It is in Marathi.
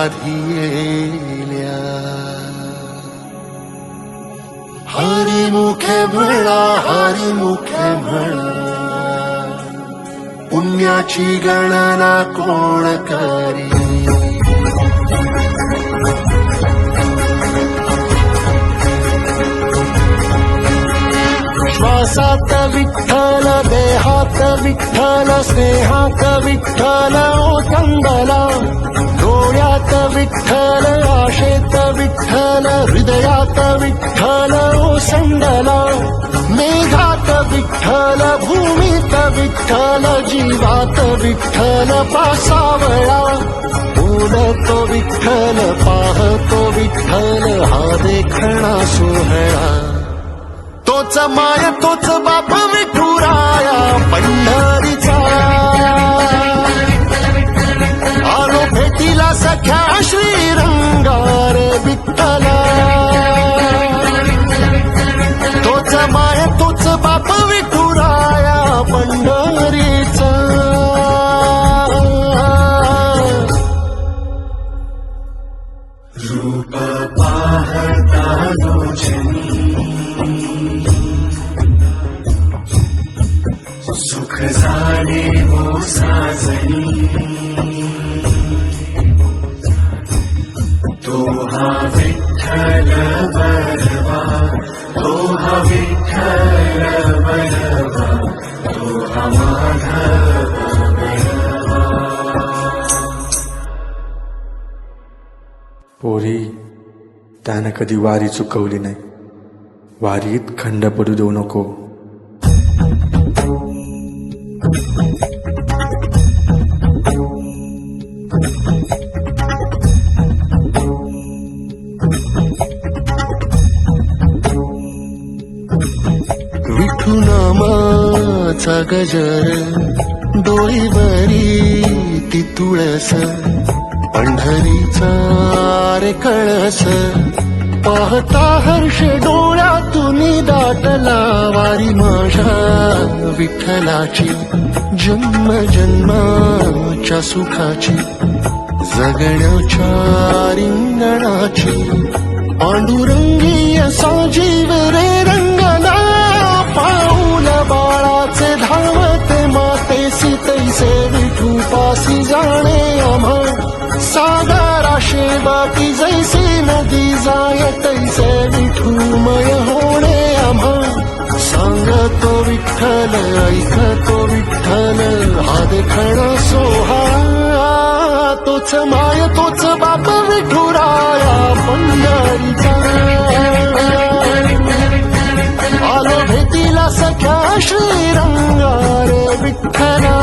साधियेल्या हरिमुखे म्हणा हरिमुखे म्हणा पुण्याची गणना कोण करी श्वासात विठ्ठल देहात विठ्ठल स्नेहात विठ्ठल ओसंडला डोळ्यात विठ्ठल आशेत विठ्ठल हृदयात विठ्ठल ओसंडला मेघात विठ्ठल भूमीत विठ्ठल जीवात विठ्ठल पासावळा बोलतो विठ्ठल पाहतो विठ्ठल हा देखणा सोहळा तोच माय तोच बाप विठुराया पंढरीचा आलो भेटीला सख्या श्रीरंगार विठ्ठला तोच माय तोच बाप विठुराया पंढरीचा रूप पाहता दोजनी सुख झाले हो साजनी तो हा विठ्ठल बरवा तो हा विठ्ठल बरवा तो हा माधव बरवा पोरी त्यानं कधी वारी चुकवली नाही वारीत खंड पडू देऊ नको विठू नामाचा गजर डोईवरी ती तुळस पंढरीचा रे कळस पाहता हर्ष डोळ्यातून दाटला वारी माझ्या विठ्ठलाची जन्म जन्माच्या सुखाची जगण्याच्या रिंगणाची पांडुरंगीय साजीव रे रंगना पाऊल बाळाचे धावते मातेसी तैसे विठू पासी जाणे आम्हा सागरा शेबाकी जैसी नदी जाय तैसे विठूमय होणे आम्हा सांगतो विठ्ठल ऐकतो विठ्ठल हा देखणा सोहळा तोच माय तोच बाप विठुराया पंढरीचा आलो भेटीला सख्या श्रीरंगार विठ्ठला